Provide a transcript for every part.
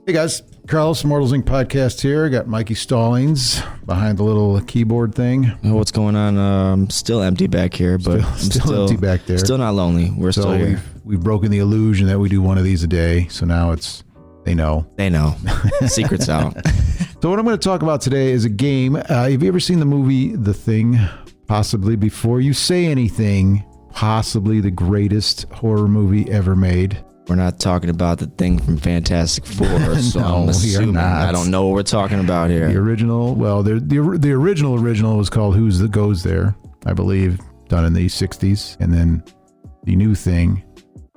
Hey guys, Carlos, Mortals Inc. podcast here. Got Mikey Stallings behind the little keyboard thing. Oh, what's going on? Still empty back here, but still empty back there. Still not lonely. We're still here. We've broken the illusion that we do one of these a day. So now they know. They know. Secret's out. So what I'm going to talk about today is a game. Have you ever seen the movie The Thing? Possibly. Before you say anything, possibly the greatest horror movie ever made. We're not talking about the Thing from Fantastic Four, so No, I'm assuming. we are not. I don't know what we're talking about here. The original, well, the original was called Who's That Goes There, I believe, done in the 60s. And then the new thing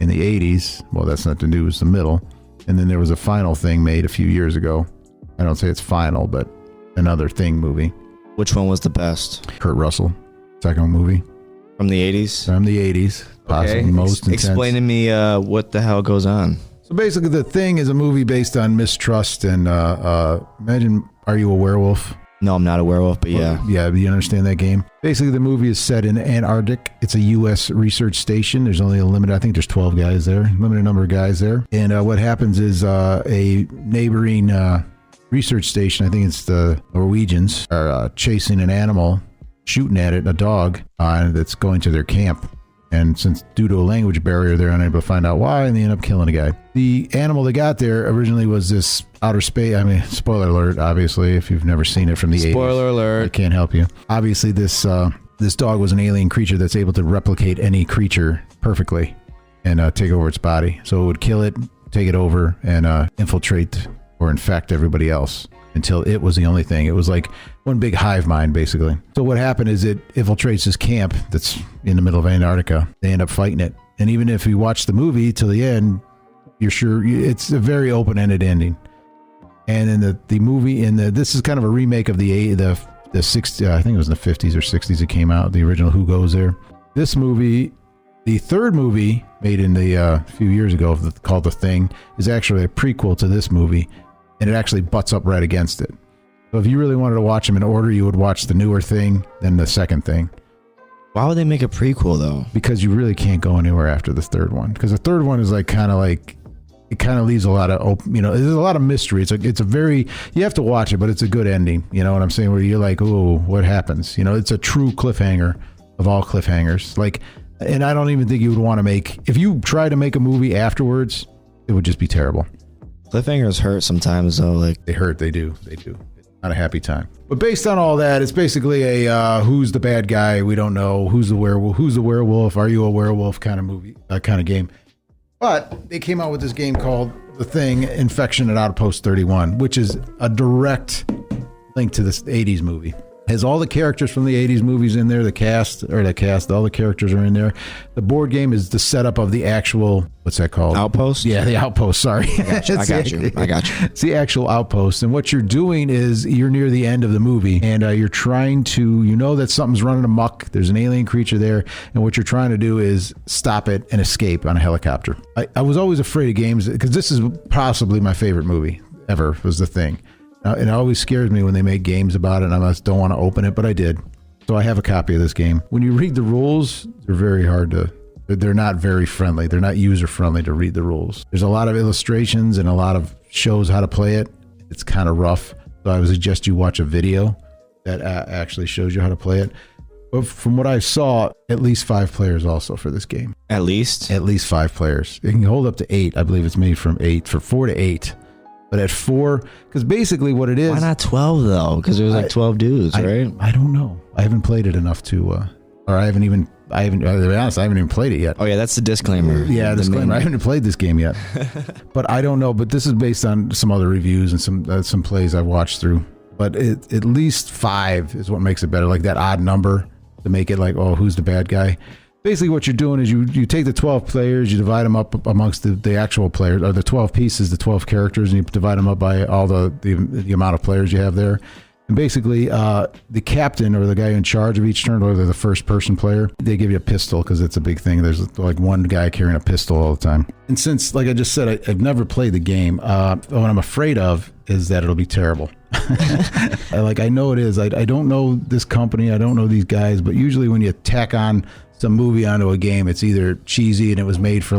in the 80s, well, that's not the new, it's the middle. And then there was a final thing made a few years ago. I don't say it's final, but another Thing movie. Which one was the best? Kurt Russell, second movie. From the 80s? From the 80s. Possibly most intense. Explain to me what the hell goes on. So basically, The Thing is a movie based on mistrust and imagine, are you a werewolf? No, I'm not a werewolf, but yeah. Yeah, you understand that game? Basically, the movie is set in Antarctic. It's a U.S. research station. There's only a limited, I think there's 12 guys there, limited number of guys there. And what happens is a neighboring research station, I think it's the Norwegians, are chasing an animal, shooting at it, a dog, that's going to their camp. And since due to a language barrier, they're unable to find out why, and they end up killing a guy. The animal they got there originally was this outer space. I mean, spoiler alert, obviously, if you've never seen it from the 80s. Spoiler alert. I can't help you. Obviously, this dog was an alien creature that's able to replicate any creature perfectly and take over its body. So it would kill it, take it over, and infiltrate or infect everybody else until it was the only thing. It was like one big hive mind, basically. So what happened is it infiltrates this camp that's in the middle of Antarctica. They end up fighting it. And even if you watch the movie till the end, you're sure it's a very open-ended ending. And in the movie, this is kind of a remake of the 60s, I think it was in the 50s or 60s it came out, the original Who Goes There. This movie, the third movie made in the few years ago called The Thing, is actually a prequel to this movie. And it actually butts up right against it. So if you really wanted to watch them in order, you would watch the newer Thing, then the second Thing. Why would they make a prequel, though? Because you really can't go anywhere after the third one. Because the third one is it kind of leaves a lot of open, there's a lot of mystery. It's a very, you have to watch it, but it's a good ending. You know what I'm saying? Where you're like, oh, what happens? It's a true cliffhanger of all cliffhangers. And I don't even think you would want to if you try to make a movie afterwards, it would just be terrible. Cliffhangers hurt sometimes, though. They hurt. They do. It's not a happy time. But based on all that, it's basically a who's the bad guy? We don't know. Who's the werewolf? Who's the werewolf? Are you a werewolf kind of movie, kind of game. But they came out with this game called The Thing: Infection at Outpost 31, which is a direct link to this 80s movie. Has all the characters from the 80s movies in there, all the characters are in there. The board game is the setup of the actual, what's that called? Outpost? Yeah, the Outpost, sorry. I got you. It's the actual Outpost. And what you're doing is you're near the end of the movie and you're trying to, that something's running amok. There's an alien creature there. And what you're trying to do is stop it and escape on a helicopter. I was always afraid of games because this is possibly my favorite movie ever, was The Thing. And it always scares me when they make games about it, and I just don't want to open it, but I did. So I have a copy of this game. When you read the rules, they're not very friendly. They're not user-friendly to read the rules. There's a lot of illustrations and a lot of shows how to play it. It's kind of rough. So I would suggest you watch a video that actually shows you how to play it. But from what I saw, at least 5 players also for this game. At least? At least 5 players. It can hold up to 8. I believe it's made from 4 to 8. But at 4, because basically what it is... Why not 12, though? Because there was 12 dudes, right? I don't know. I haven't played it enough to... to be honest, I haven't even played it yet. Oh, yeah, that's the disclaimer. Yeah, disclaimer. I haven't played this game yet. But I don't know. But this is based on some other reviews and some plays I've watched through. But at least 5 is what makes it better. Like that odd number to make it like, oh, who's the bad guy? Basically, what you're doing is you take the 12 players, you divide them up amongst the actual players, or the 12 pieces, the 12 characters, and you divide them up by all the amount of players you have there. And basically, the captain or the guy in charge of each turn, or the first person player, they give you a pistol because it's a big thing. There's like one guy carrying a pistol all the time. And since, like I just said, I've never played the game, what I'm afraid of is that it'll be terrible. I know it is. I don't know this company. I don't know these guys, but usually when you tack on some movie onto a game, it's either cheesy and it was made for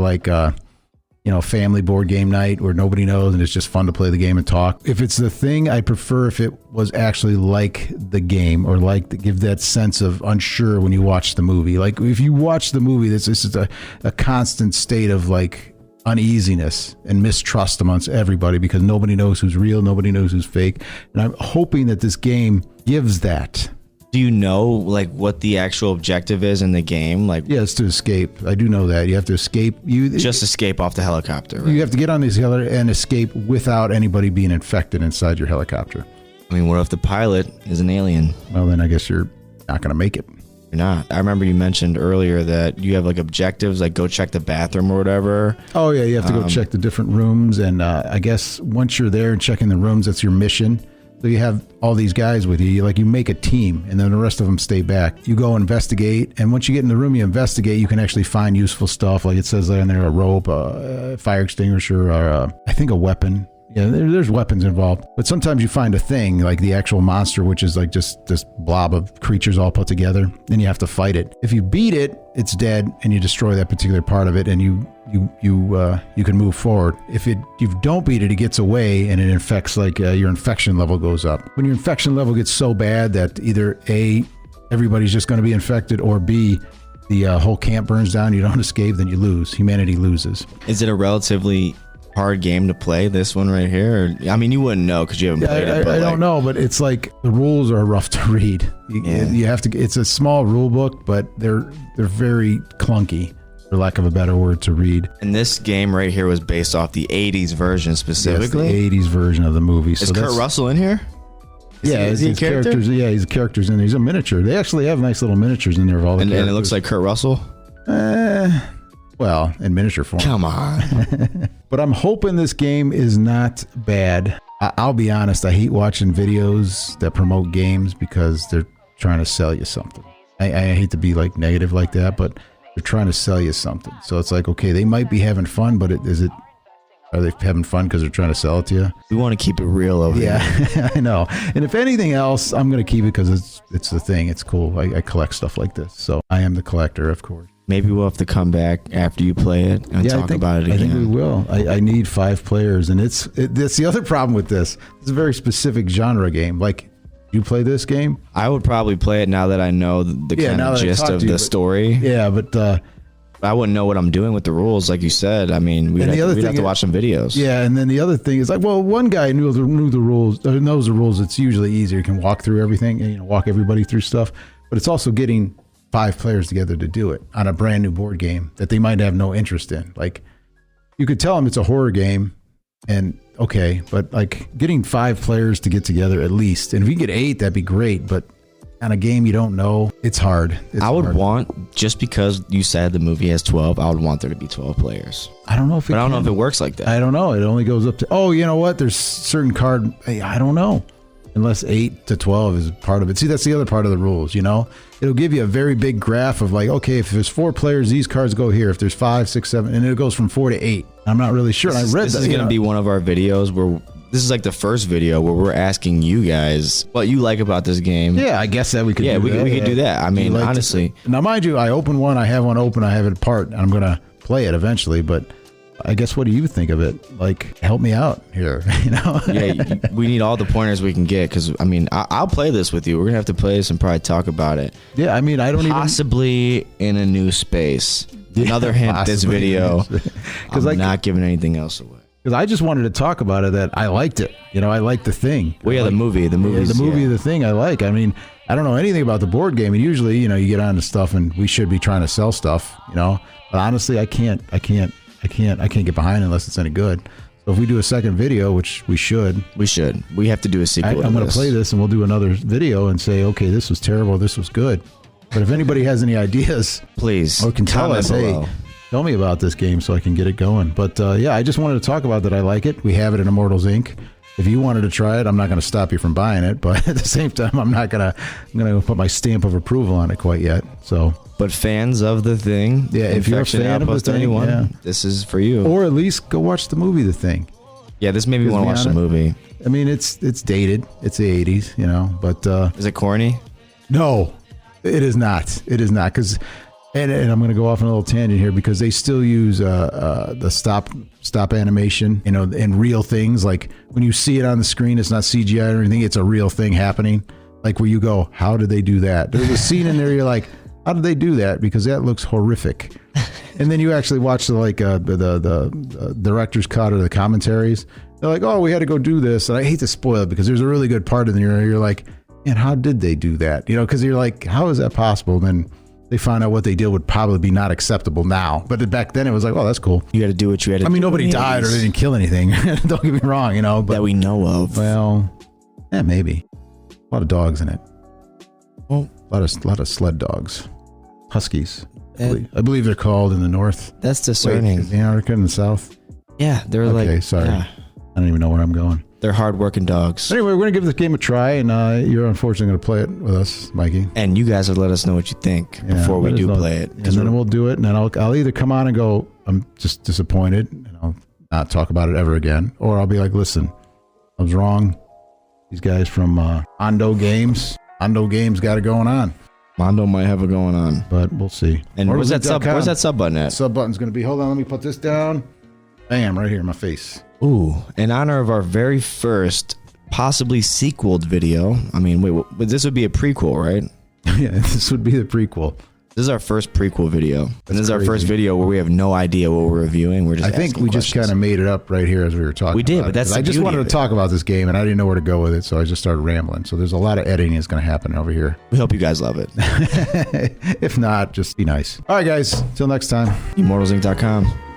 family board game night where nobody knows and it's just fun to play the game and talk. If it's the thing, I prefer if it was actually like the game or like to give that sense of unsure when you watch the movie. Like if you watch the movie, this is a constant state of like uneasiness and mistrust amongst everybody because nobody knows who's real, nobody knows who's fake. And I'm hoping that this game gives that. Do you know like what the actual objective is in the game? Like, yeah, it's to escape. I do know that. You have to escape. Just escape off the helicopter, right? You have to get on this helicopter and escape without anybody being infected inside your helicopter. I mean, what if the pilot is an alien? Well, then I guess you're not going to make it. You're not. I remember you mentioned earlier that you have like objectives, like go check the bathroom or whatever. Oh, yeah. You have to go check the different rooms. And I guess once you're there and checking the rooms, that's your mission. So you have all these guys with you. You make a team, and then the rest of them stay back. You go investigate, and once you get in the room, you investigate. You can actually find useful stuff, like it says there in there, a rope, a fire extinguisher, or I think a weapon. Yeah, there's weapons involved. But sometimes you find a thing, like the actual monster, which is like just this blob of creatures all put together. Then you have to fight it. If you beat it, it's dead, and you destroy that particular part of it, and you can move forward. If you don't beat it, it gets away, and it infects, like your infection level goes up. When your infection level gets so bad that either A, everybody's just going to be infected, or B, the whole camp burns down, you don't escape, then you lose. Humanity loses. Is it a relatively hard game to play, this one right here? Or, I mean, you wouldn't know because you haven't played it. I don't know, but it's like the rules are rough to read. You have to. It's a small rule book, but they're very clunky, for lack of a better word, to read. And this game right here was based off the 80s version specifically? Yes, the 80s version of the movie. Is Kurt Russell in here? Is he a character? Yeah, he's characters in there. He's a miniature. They actually have nice little miniatures in there of all the characters. And it looks like Kurt Russell? Well, in miniature form. Come on. But I'm hoping this game is not bad. I'll be honest, I hate watching videos that promote games because they're trying to sell you something. I hate to be like negative like that, but they're trying to sell you something. So it's like, okay, they might be having fun, but are they having fun because they're trying to sell it to you? We want to keep it real over here. Yeah, I know. And if anything else, I'm going to keep it because it's the thing. It's cool. I collect stuff like this. So I am the collector, of course. Maybe we'll have to come back after you play it and talk about it again. I think we will. I need 5 players, and that's the other problem with this. It's a very specific genre game. Like, you play this game? I would probably play it now that I know the kind of gist of the story. Yeah, but I wouldn't know what I'm doing with the rules, like you said. I mean, we'd have to watch some videos. Yeah, and then the other thing is like, well, one guy knew the rules, knows the rules. It's usually easier. You can walk through everything and walk everybody through stuff. But it's also getting 5 players together to do it on a brand new board game that they might have no interest in. Like, you could tell them it's a horror game, and okay, but like getting 5 players to get together at least, and if you get 8, that'd be great. But on a game you don't know, it's hard. I would want, just because you said the movie has 12, I would want there to be 12 players. I don't know if it works like that. I don't know. It only goes up to, oh, you know what? There's certain card. I don't know. Unless 8 to 12 is part of it. See, that's the other part of the rules, It'll give you a very big graph of like, okay, if there's 4 players, these cards go here. If there's 5, 6, 7, and it goes from 4 to 8. I'm not really sure. This is going to be one of our videos where this is like the first video where we're asking you guys what you like about this game. Yeah, I guess that we could do that. We could do that. I mean, honestly. Now, mind you, I open one, I have one open, I have it apart, and I'm going to play it eventually, but I guess, what do you think of it? Like, help me out here, Yeah, we need all the pointers we can get, because, I mean, I'll play this with you. We're going to have to play this and probably talk about it. Yeah, I mean, I don't Possibly in a new space. Another hint, this video. Because I'm not giving anything else away. Because I just wanted to talk about it, that I liked it. I liked the thing. Well, yeah, the movie. The movie, the thing I like. I mean, I don't know anything about the board game. And usually, you get onto stuff and we should be trying to sell stuff, But honestly, I can't get behind it unless it's any good. So if we do a second video, which we should. We have to do a sequel. I'm going to play this and we'll do another video and say, okay, this was terrible, this was good. But if anybody has any ideas, please, or can tell us, hey, tell me about this game so I can get it going. But yeah, I just wanted to talk about that. I like it. We have it in Immortals Inc. If you wanted to try it, I'm not going to stop you from buying it. But at the same time, I'm going to put my stamp of approval on it quite yet. So. But fans of the thing, yeah, if you're a fan of the thing, this is for you. Or at least go watch the movie, The Thing. Yeah, this made me want to watch the movie. I mean, it's dated. It's the 80s, but... is it corny? No, it is not. It is not, because And I'm going to go off on a little tangent here because they still use the stop animation, you know, and real things. Like when you see it on the screen, it's not CGI or anything. It's a real thing happening. Like where you go, how did they do that? There's a scene in there. You're like, how did they do that? Because that looks horrific. And then you actually watch the director's cut or the commentaries. They're like, oh, we had to go do this. And I hate to spoil it because there's a really good part in there. You're like, man, how did they do that? You know, because you're like, how is that possible? And then they find out what they did would probably be not acceptable now. But back then it was like, oh, that's cool. You got to do what you had to do. I mean, nobody died or they didn't kill anything. Don't get me wrong, you know. But, that we know of. Well, yeah, maybe. A lot of dogs in it. Well, a lot of sled dogs. Huskies. I believe they're called in the north. That's discerning. Wait, is Antarctica in the south? Yeah, they're okay, sorry. Yeah. I don't even know where I'm going. They're hard-working dogs. Anyway, we're going to give this game a try, and you're unfortunately going to play it with us, Mikey. And you guys will let us know what you think before we do play it. And then we'll do it, and then I'll either come on and go, I'm just disappointed, and I'll not talk about it ever again, or I'll be like, listen, I was wrong. These guys from Ondo Games got it going on. Mondo might have it going on. But we'll see. And where's that sub button at? Sub button's going to be, hold on, let me put this down. Bam, right here in my face. Ooh, in honor of our very first, possibly sequeled video. I mean, wait, this would be a prequel, right? Yeah, this would be the prequel. This is our first prequel video. And this is our first video where we have no idea what we're reviewing. We're just I think we just kind of made it up right here as we were talking. We did, but that's I just wanted to talk about this game and I didn't know where to go with it, so I just started rambling. So there's a lot of editing that's going to happen over here. We hope you guys love it. If not, just be nice. All right, guys. Till next time. ImmortalsInc.com.